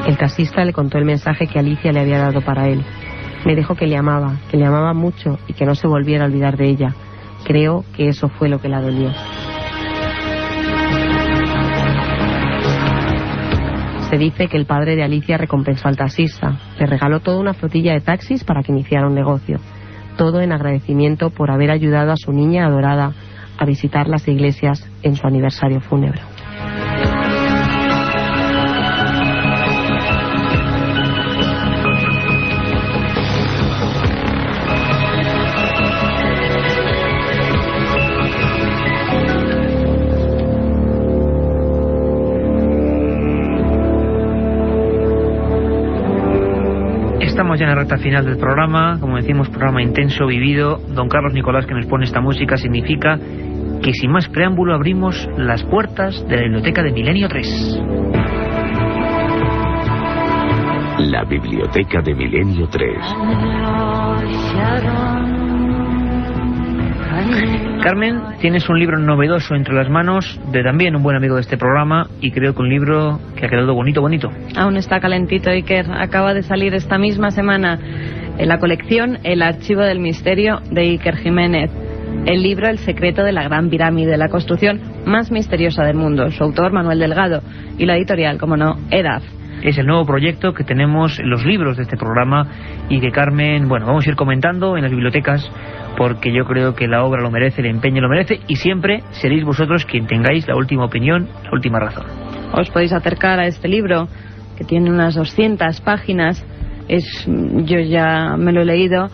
El taxista le contó el mensaje que Alicia le había dado para él. Me dijo que le amaba mucho y que no se volviera a olvidar de ella. Creo que eso fue lo que la dolió. Se dice que el padre de Alicia recompensó al taxista. Le regaló toda una flotilla de taxis para que iniciara un negocio. Todo en agradecimiento por haber ayudado a su niña adorada a visitar las iglesias en su aniversario fúnebre. Estamos ya en la recta final del programa, como decimos, programa intenso, vivido. Don Carlos Nicolás, que nos pone esta música, significa que sin más preámbulo abrimos las puertas de la biblioteca de Milenio 3. La biblioteca de Milenio 3. Carmen, tienes un libro novedoso entre las manos de también un buen amigo de este programa, y creo que un libro que ha quedado bonito. Aún está calentito, Iker. Acaba de salir esta misma semana en la colección El Archivo del Misterio de Iker Jiménez. El libro El secreto de la Gran Pirámide, la construcción más misteriosa del mundo. Su autor, Manuel Delgado, y la editorial, como no, EDAF. Es el nuevo proyecto que tenemos en los libros de este programa y que, Carmen, bueno, vamos a ir comentando en las bibliotecas, porque yo creo que la obra lo merece, el empeño lo merece, y siempre seréis vosotros quien tengáis la última opinión, la última razón. Os podéis acercar a este libro, que tiene unas 200 páginas. Yo ya me lo he leído.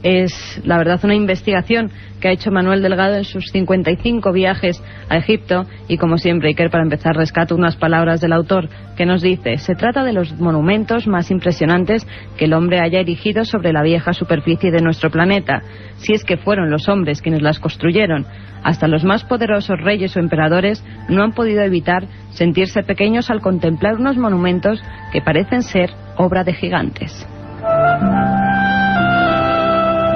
Es, la verdad, una investigación que ha hecho Manuel Delgado en sus 55 viajes a Egipto. Y como siempre, Iker, para empezar, rescato unas palabras del autor que nos dice: se trata de los monumentos más impresionantes que el hombre haya erigido sobre la vieja superficie de nuestro planeta, si es que fueron los hombres quienes las construyeron. Hasta los más poderosos reyes o emperadores no han podido evitar sentirse pequeños al contemplar unos monumentos que parecen ser obra de gigantes.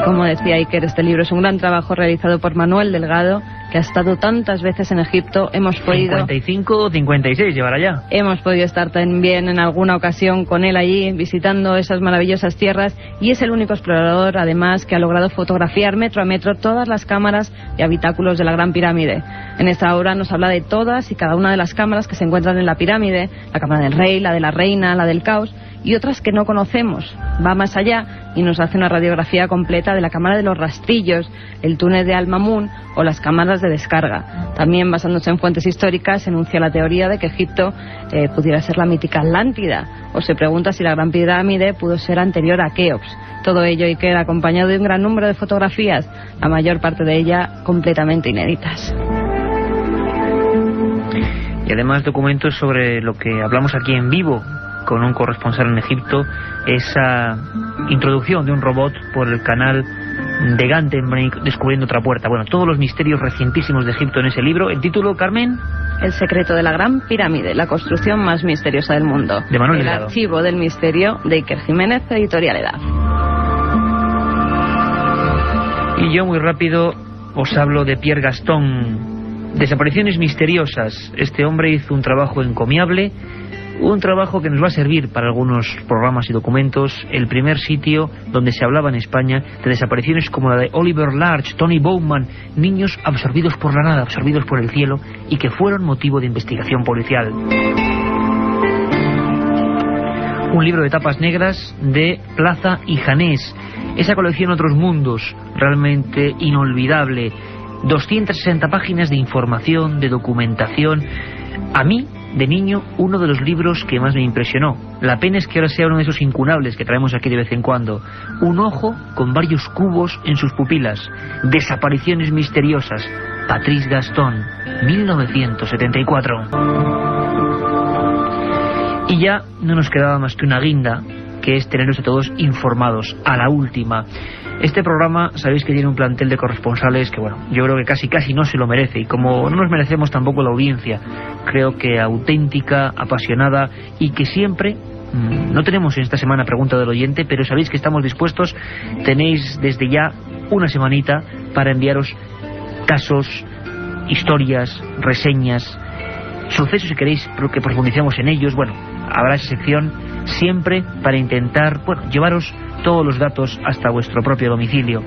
Como decía Iker, este libro es un gran trabajo realizado por Manuel Delgado, que ha estado tantas veces en Egipto. 55 o 56 llevará ya. Hemos podido estar también en alguna ocasión con él allí, visitando esas maravillosas tierras, y es el único explorador, además, que ha logrado fotografiar metro a metro todas las cámaras y habitáculos de la Gran Pirámide. En esta obra nos habla de todas y cada una de las cámaras que se encuentran en la pirámide: la cámara del rey, la de la reina, la del caos, y otras que no conocemos. Va más allá y nos hace una radiografía completa de la cámara de los rastrillos, el túnel de Al-Mamun o las cámaras de descarga. También, basándose en fuentes históricas, enuncia la teoría de que Egipto pudiera ser la mítica Atlántida, o se pregunta si la Gran Pirámide pudo ser anterior a Keops. Todo ello, y queda acompañado de un gran número de fotografías, la mayor parte de ellas completamente inéditas. Y además documentos sobre lo que hablamos aquí en vivo con un corresponsal en Egipto, esa introducción de un robot por el canal de Gantenbrink descubriendo otra puerta. Bueno, todos los misterios recientísimos de Egipto en ese libro. ¿El título, Carmen? El secreto de la Gran Pirámide, la construcción más misteriosa del mundo. De Manuel Delgado. El archivo del misterio de Iker Jiménez, editorial EDAF. Y yo muy rápido os hablo de Pierre Gaston. Desapariciones misteriosas. Este hombre hizo un trabajo encomiable, un trabajo que nos va a servir para algunos programas y documentos. El primer sitio donde se hablaba en España de desapariciones como la de Oliver Larch, Tony Bowman, niños absorbidos por la nada, absorbidos por el cielo, y que fueron motivo de investigación policial. Un libro de tapas negras de Plaza y Janés, esa colección Otros Mundos, realmente inolvidable. 260 páginas de información, de documentación. A mí, de niño, uno de los libros que más me impresionó. La pena es que ahora sea uno de esos incunables que traemos aquí de vez en cuando. Un ojo con varios cubos en sus pupilas. Desapariciones misteriosas. Patrice Gaston, 1974. Y ya no nos quedaba más que una guinda, que es tenerlos a todos informados, a la última. Este programa, sabéis que tiene un plantel de corresponsales que, bueno, yo creo que casi no se lo merece, y como no nos merecemos tampoco la audiencia, creo que auténtica, apasionada, y que siempre, no tenemos en esta semana pregunta del oyente, pero sabéis que estamos dispuestos. Tenéis desde ya una semanita para enviaros casos, historias, reseñas, sucesos si queréis que profundicemos en ellos. Bueno, habrá esa sección siempre para intentar, bueno, llevaros todos los datos hasta vuestro propio domicilio.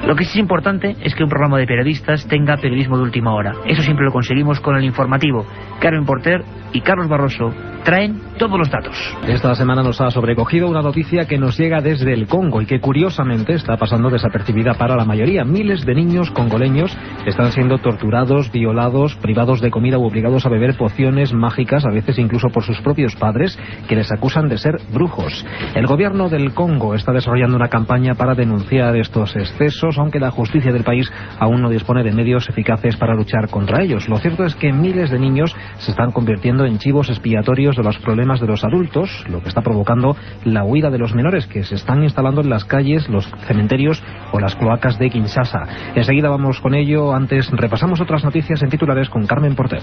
Lo que sí es importante es que un programa de periodistas tenga periodismo de última hora. Eso siempre lo conseguimos con el informativo. Carmen Porter y Carlos Barroso traen todos los datos. Esta semana nos ha sobrecogido una noticia que nos llega desde el Congo y que curiosamente está pasando desapercibida para la mayoría. Miles de niños congoleños están siendo torturados, violados, privados de comida u obligados a beber pociones mágicas, a veces incluso por sus propios padres, que les acusan de ser brujos. El gobierno del Congo está desarrollando una campaña para denunciar estos excesos. presos, aunque la justicia del país aún no dispone de medios eficaces para luchar contra ellos. Lo cierto es que miles de niños se están convirtiendo en chivos expiatorios de los problemas de los adultos, lo que está provocando la huida de los menores que se están instalando en las calles, los cementerios o las cloacas de Kinshasa. Enseguida vamos con ello. Antes repasamos otras noticias en titulares con Carmen Porter.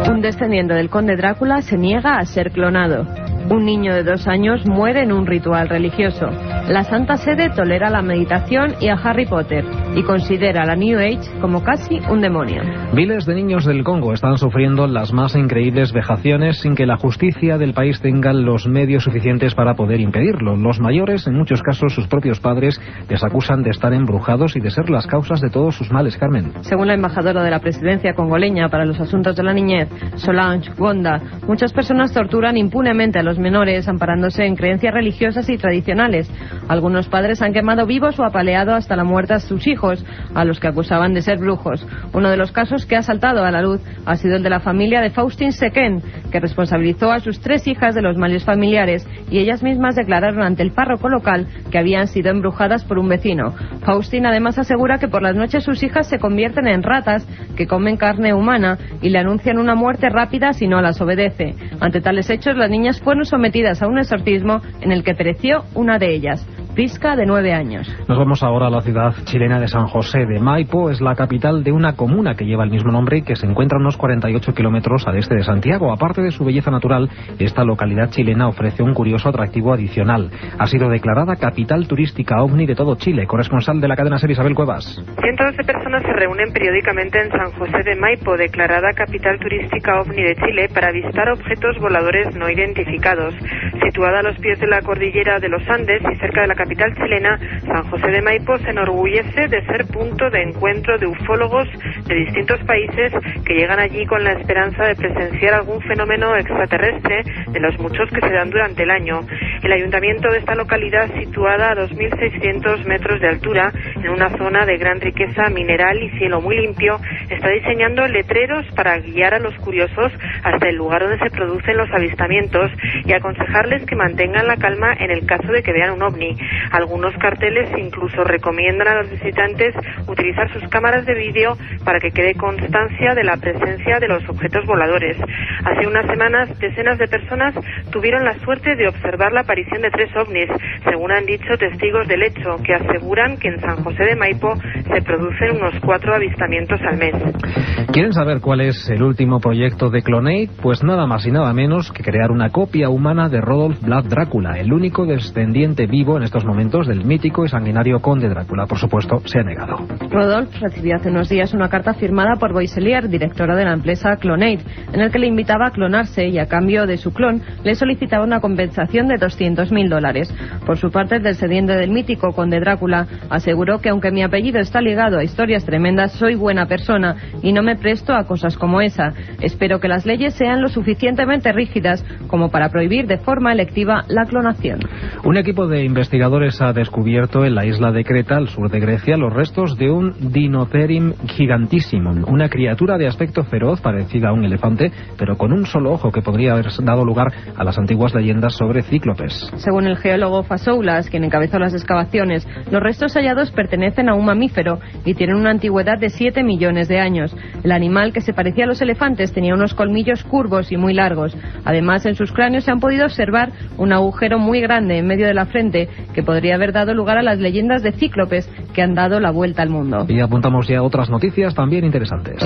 Un descendiente del conde Drácula se niega a ser clonado. Un niño de 2 años muere en un ritual religioso. La Santa Sede tolera la meditación y a Harry Potter y considera la New Age como casi un demonio. Miles de niños del Congo están sufriendo las más increíbles vejaciones sin que la justicia del país tenga los medios suficientes para poder impedirlo. Los mayores, en muchos casos sus propios padres, les acusan de estar embrujados y de ser las causas de todos sus males. Carmen. Según la embajadora de la presidencia congoleña para los asuntos de la niñez, Solange Gonda, muchas personas torturan impunemente a los menores amparándose en creencias religiosas y tradicionales. Algunos padres han quemado vivos o apaleado hasta la muerte a sus hijos, a los que acusaban de ser brujos. Uno de los casos que ha saltado a la luz ha sido el de la familia de Faustin Seken, que responsabilizó a sus 3 hijas de los males familiares y ellas mismas declararon ante el párroco local que habían sido embrujadas por un vecino. Faustin además asegura que por las noches sus hijas se convierten en ratas que comen carne humana y le anuncian una muerte rápida si no las obedece. Ante tales hechos, las niñas fueron sometidas a un exorcismo en el que pereció una de ellas, Prisca, de 9 años. Nos vamos ahora a la ciudad chilena de San José de Maipo. Es la capital de una comuna que lleva el mismo nombre y que se encuentra a unos 48 kilómetros al este de Santiago. Aparte de su belleza natural, esta localidad chilena ofrece un curioso atractivo adicional. Ha sido declarada capital turística OVNI de todo Chile. Corresponsal de la cadena SER, Isabel Cuevas. Cientos de personas se reúnen periódicamente en San José de Maipo, declarada capital turística OVNI de Chile, para visitar objetos voladores no identificados. Situada a los pies de la cordillera de los Andes y cerca de la capital chilena, San José de Maipo se enorgullece de ser punto de encuentro de ufólogos de distintos países que llegan allí con la esperanza de presenciar algún fenómeno extraterrestre de los muchos que se dan durante el año. El ayuntamiento de esta localidad, situada a 2.600 metros de altura, en una zona de gran riqueza mineral y cielo muy limpio, está diseñando letreros para guiar a los curiosos hasta el lugar donde se producen los avistamientos y aconsejarles que mantengan la calma en el caso de que vean un ovni. Algunos carteles incluso recomiendan a los visitantes utilizar sus cámaras de vídeo para que quede constancia de la presencia de los objetos voladores. Hace unas semanas, decenas de personas tuvieron la suerte de observar la aparición de 3 ovnis, según han dicho testigos del hecho, que aseguran que en San José de Maipo se producen unos 4 avistamientos al mes. ¿Quieren saber cuál es el último proyecto de Clonate? Pues nada más y nada menos que crear una copia humana de Rodolf Vlad Drácula, el único descendiente vivo en estos momentos del mítico y sanguinario conde Drácula. Por supuesto, se ha negado. Rodolf recibió hace unos días una carta firmada por Boisselier, directora de la empresa Clonate, en el que le invitaba a clonarse y a cambio de su clon le solicitaba una compensación de $200.000. Por su parte, el descendiente del mítico conde Drácula aseguró que aunque mi apellido está ligado a historias tremendas, soy buena persona y no me presto a cosas como esa. Espero que las leyes sean lo suficientemente rígidas como para prohibir de forma electiva la clonación. Un equipo de investigadores ha descubierto en la isla de Creta, al sur de Grecia, los restos de un Dinocerim gigantissimum, una criatura de aspecto feroz parecida a un elefante, pero con un solo ojo, que podría haber dado lugar a las antiguas leyendas sobre cíclopes. Según el geólogo Fasoulas, quien encabezó las excavaciones, los restos hallados pertenecen a un mamífero y tienen una antigüedad de 7 millones de años. El animal, que se parecía a los elefantes, tenía unos colmillos curvos y muy largos. Además, en sus cráneos se han podido observar un agujero muy grande en medio de la frente que podría haber dado lugar a las leyendas de cíclopes que han dado la vuelta al mundo. Y apuntamos ya a otras noticias también interesantes.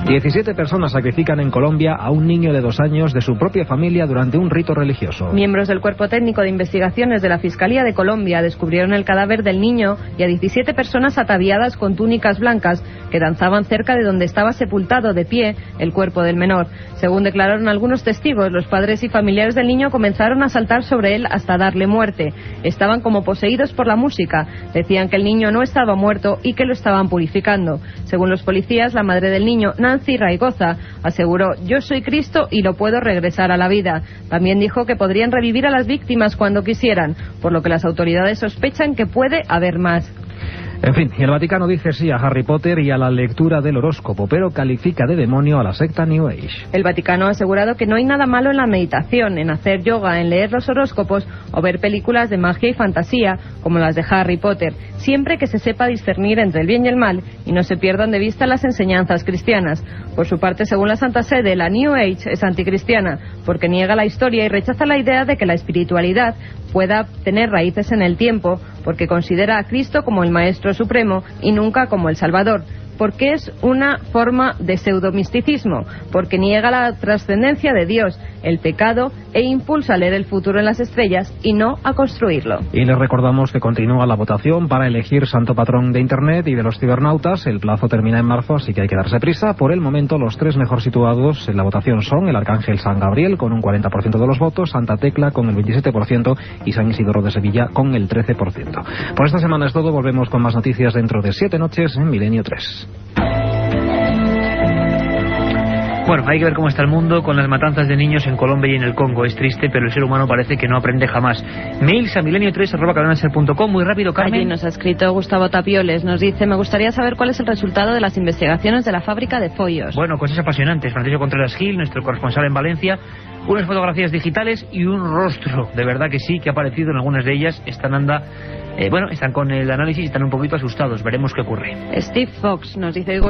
17 personas sacrifican en Colombia a un niño de 2 años de su propia familia durante un rito religioso. Miembros del Cuerpo Técnico de Investigaciones de la Fiscalía de Colombia descubrieron el cadáver del niño y a 17 personas ataviadas con túnicas blancas que danzaban cerca de donde estaba sepultado de pie el cuerpo del menor. Según declararon algunos testigos, los padres y familiares del niño comenzaron a saltar sobre él hasta darle muerte. Estaban como poseídos por la música. Decían que el niño no estaba muerto y que lo estaban purificando. Según los policías, la madre del niño, Nancy Raigoza, aseguró: yo soy Cristo y lo puedo regresar a la vida. También dijo que podrían revivir a las víctimas cuando quisieran, por lo que las autoridades sospechan que puede haber más. En fin, y el Vaticano dice sí a Harry Potter y a la lectura del horóscopo, pero califica de demonio a la secta New Age. El Vaticano ha asegurado que no hay nada malo en la meditación, en hacer yoga, en leer los horóscopos o ver películas de magia y fantasía, como las de Harry Potter, siempre que se sepa discernir entre el bien y el mal y no se pierdan de vista las enseñanzas cristianas. Por su parte, según la Santa Sede, la New Age es anticristiana, porque niega la historia y rechaza la idea de que la espiritualidad pueda tener raíces en el tiempo, porque considera a Cristo como el Maestro Supremo y nunca como el Salvador, porque es una forma de pseudomisticismo, porque niega la trascendencia de Dios, el pecado, e impulsa a leer el futuro en las estrellas y no a construirlo. Y les recordamos que continúa la votación para elegir santo patrón de Internet y de los cibernautas. El plazo termina en marzo, así que hay que darse prisa. Por el momento, los 3 mejor situados en la votación son el Arcángel San Gabriel, con un 40% de los votos, Santa Tecla con el 27% y San Isidoro de Sevilla con el 13%. Por esta semana es todo. Volvemos con más noticias dentro de 7 noches en Milenio 3. Bueno, hay que ver cómo está el mundo con las matanzas de niños en Colombia y en el Congo. Es triste, pero el ser humano parece que no aprende jamás. Mails a milenio3@cadenaser.com. Muy rápido, Carmen. Allí nos ha escrito Gustavo Tapioles. Nos dice: me gustaría saber cuál es el resultado de las investigaciones de la fábrica de Follos. Bueno, cosas apasionantes. Francisco Contreras Gil, nuestro corresponsal en Valencia, unas fotografías digitales y un rostro, de verdad que sí, que ha aparecido en algunas de ellas. Están con el análisis y están un poquito asustados. Veremos qué ocurre. Steve Fox nos dice: digo,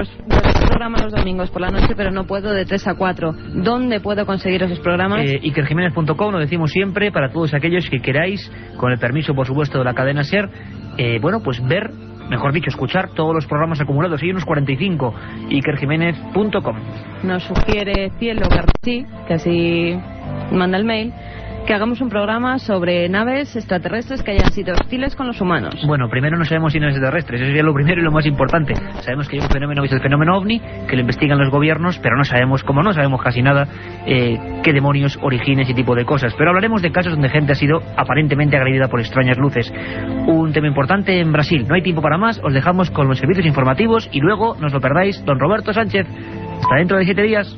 programa los domingos por la noche, pero no puedo de 3 a 4. ¿Dónde puedo conseguir esos programas? IkerJiménez.com, lo decimos siempre, para todos aquellos que queráis, con el permiso, por supuesto, de la cadena SER, ver, mejor dicho, escuchar todos los programas acumulados. Hay unos 45. IkerJiménez.com. Nos sugiere Cielo García, que así manda el mail, que hagamos un programa sobre naves extraterrestres que hayan sido hostiles con los humanos. Bueno, primero no sabemos si naves extraterrestres, eso sería lo primero y lo más importante. Sabemos que hay un fenómeno que es el fenómeno OVNI, que lo investigan los gobiernos, pero no sabemos, como no sabemos casi nada, qué demonios, orígenes y tipo de cosas. Pero hablaremos de casos donde gente ha sido aparentemente agredida por extrañas luces. Un tema importante en Brasil. No hay tiempo para más, os dejamos con los servicios informativos y luego, no os lo perdáis, don Roberto Sánchez. Hasta dentro de 7 días.